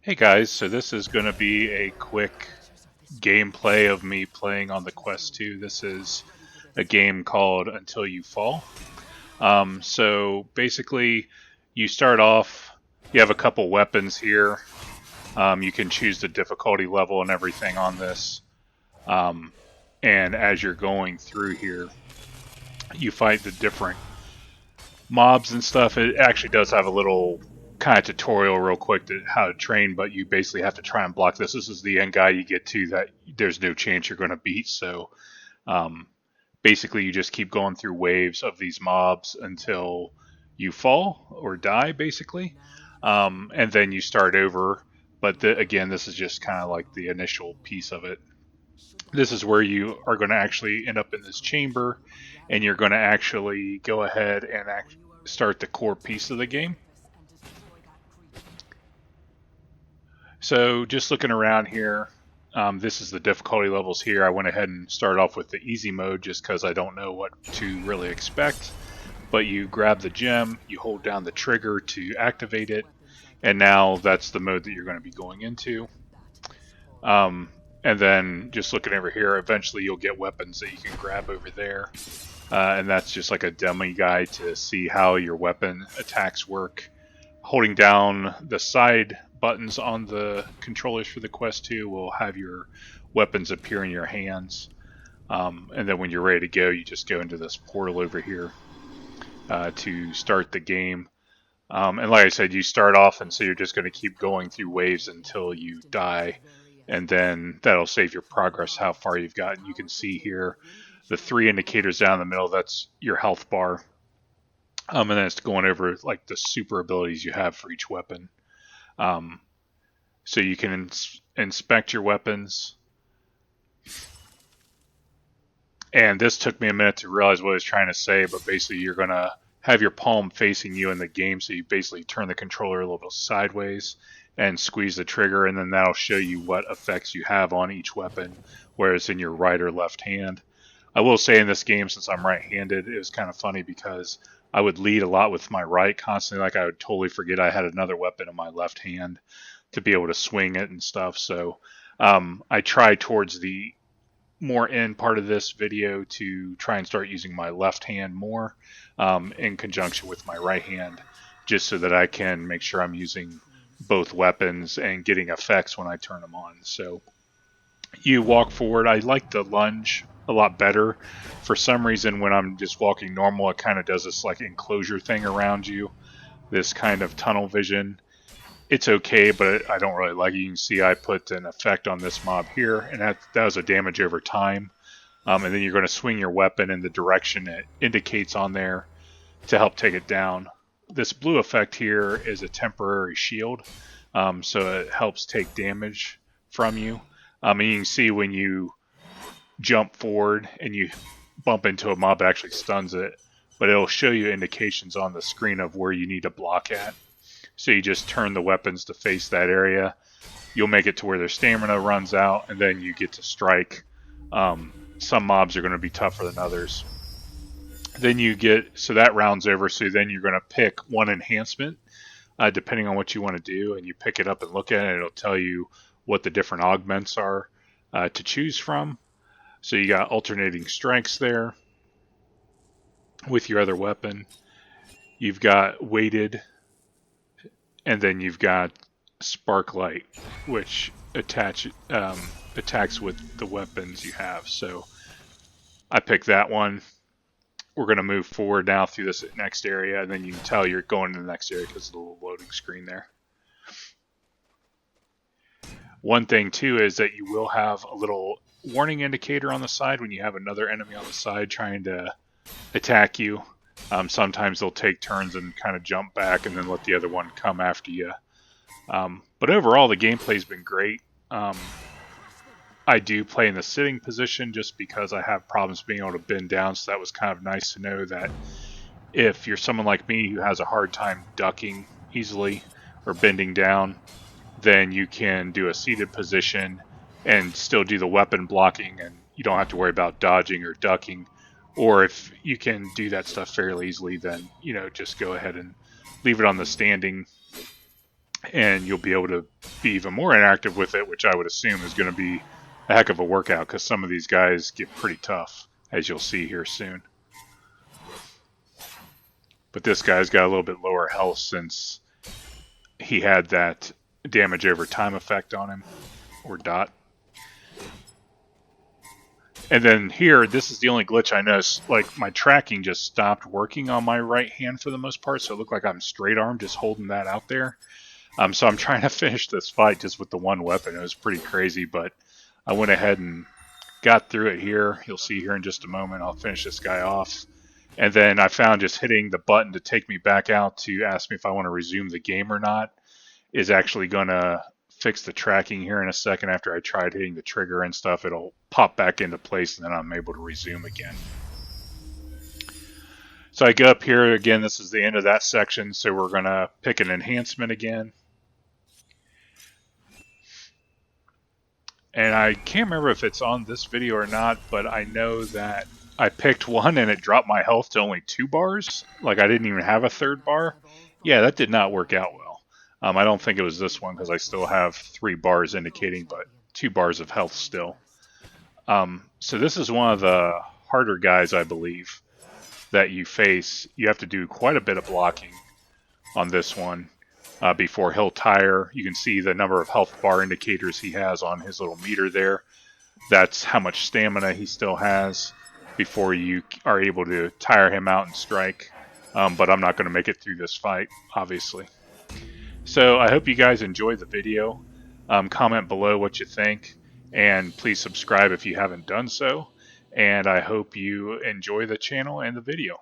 Hey guys, so this is going to be a quick gameplay of me playing on the Quest 2. This is a game called Until You Fall. So basically, you start off, you have a couple weapons here. You can choose the difficulty level and everything on this. Um, and as you're going through here, you fight the different mobs and stuff. It actually does have a little kind of tutorial real quick to how to train, but you basically have to try and block this. This is the end guy you get to that there's no chance you're going to beat. So um, basically, you just keep going through waves of these mobs until you fall or die, basically, and then you start over. But again, this is just kind of like the initial piece of it. This is where you are going to actually end up in this chamber, and you're going to actually go ahead and start the core piece of the game. So just looking around here, this is the difficulty levels here. I went ahead and started off with the easy mode just because I don't know what to really expect. But you grab the gem, you hold down the trigger to activate it, and now that's the mode that you're going to be going into. And then just looking over here, eventually you'll get weapons that you can grab over there. And that's just like a dummy guide to see how your weapon attacks work. Holding down the side buttons on the controllers for the Quest 2 will have your weapons appear in your hands. And then when you're ready to go, you just go into this portal over here to start the game. And like I said, you start off, and so you're just going to keep going through waves until you die. And then that'll save your progress, how far you've gotten. You can see here the three indicators down in the middle, that's your health bar. And then it's going over like the super abilities you have for each weapon. So you can inspect your weapons. And this took me a minute to realize what I was trying to say, but basically you're going to have your palm facing you in the game, so you basically turn the controller a little bit sideways and squeeze the trigger, and then that'll show you what effects you have on each weapon, whereas in your right or left hand. I will say in this game, since I'm right-handed, it was kind of funny because I would lead a lot with my right constantly. Like I would totally forget I had another weapon in my left hand to be able to swing it and stuff. So I try towards the more end part of this video to try and start using my left hand more in conjunction with my right hand, just so that I can make sure I'm using both weapons and getting effects when I turn them on. So you walk forward. I like the lunge a lot better. For some reason, when I'm just walking normal, it kind of does this like enclosure thing around you, this kind of tunnel vision. It's okay, but I don't really like it. You can see I put an effect on this mob here, and that was a damage over time. And then you're going to swing your weapon in the direction it indicates on there to help take it down. This blue effect here is a temporary shield, so it helps take damage from you. And you can see when you jump forward and you bump into a mob, it actually stuns it, but it'll show you indications on the screen of where you need to block at. So you just turn the weapons to face that area. You'll make it to where their stamina runs out, and then you get to strike. Some mobs are going to be tougher than others. Then you get, so that round's over, so then you're going to pick one enhancement, depending on what you want to do, and you pick it up and look at it, and it'll tell you what the different augments are to choose from. So you got alternating strengths there with your other weapon. You've got weighted, and then you've got Sparklight, which attacks with the weapons you have. So I picked that one. We're going to move forward now through this next area, and then you can tell you're going to the next area because of the little loading screen there. One thing too is that you will have a little warning indicator on the side when you have another enemy on the side trying to attack you. Sometimes they'll take turns and kind of jump back and then let the other one come after you. But overall, the gameplay's been great. I do play in the sitting position just because I have problems being able to bend down, so that was kind of nice to know that if you're someone like me who has a hard time ducking easily or bending down, then you can do a seated position and still do the weapon blocking, and you don't have to worry about dodging or ducking. Or if you can do that stuff fairly easily, then just go ahead and leave it on the standing and you'll be able to be even more interactive with it, which I would assume is going to be a heck of a workout because some of these guys get pretty tough, as you'll see here soon. But this guy's got a little bit lower health since he had that damage over time effect on him, or dot. And then here, this is the only glitch I noticed. Like, my tracking just stopped working on my right hand for the most part, so it looked like I'm straight arm just holding that out there. So I'm trying to finish this fight just with the one weapon. It was pretty crazy, but I went ahead and got through it here. You'll see here in just a moment. I'll finish this guy off. And then I found just hitting the button to take me back out to ask me if I want to resume the game or not is actually going to fix the tracking here in a second. After I tried hitting the trigger and stuff, it'll pop back into place and then I'm able to resume again. So I go up here again. This is the end of that section, so we're going to pick an enhancement again. And I can't remember if it's on this video or not, but I know that I picked one and it dropped my health to only 2 bars. Like, I didn't even have a 3rd bar. Yeah, that did not work out well. I don't think it was this one because I still have 3 bars indicating, but 2 bars of health still. So this is one of the harder guys, I believe, that you face. You have to do quite a bit of blocking on this one. Before he'll tire. You can see the number of health bar indicators he has on his little meter there. That's how much stamina he still has before you are able to tire him out and strike. But I'm not going to make it through this fight, obviously. So I hope you guys enjoyed the video. Comment below what you think, and please subscribe if you haven't done so. And I hope you enjoy the channel and the video.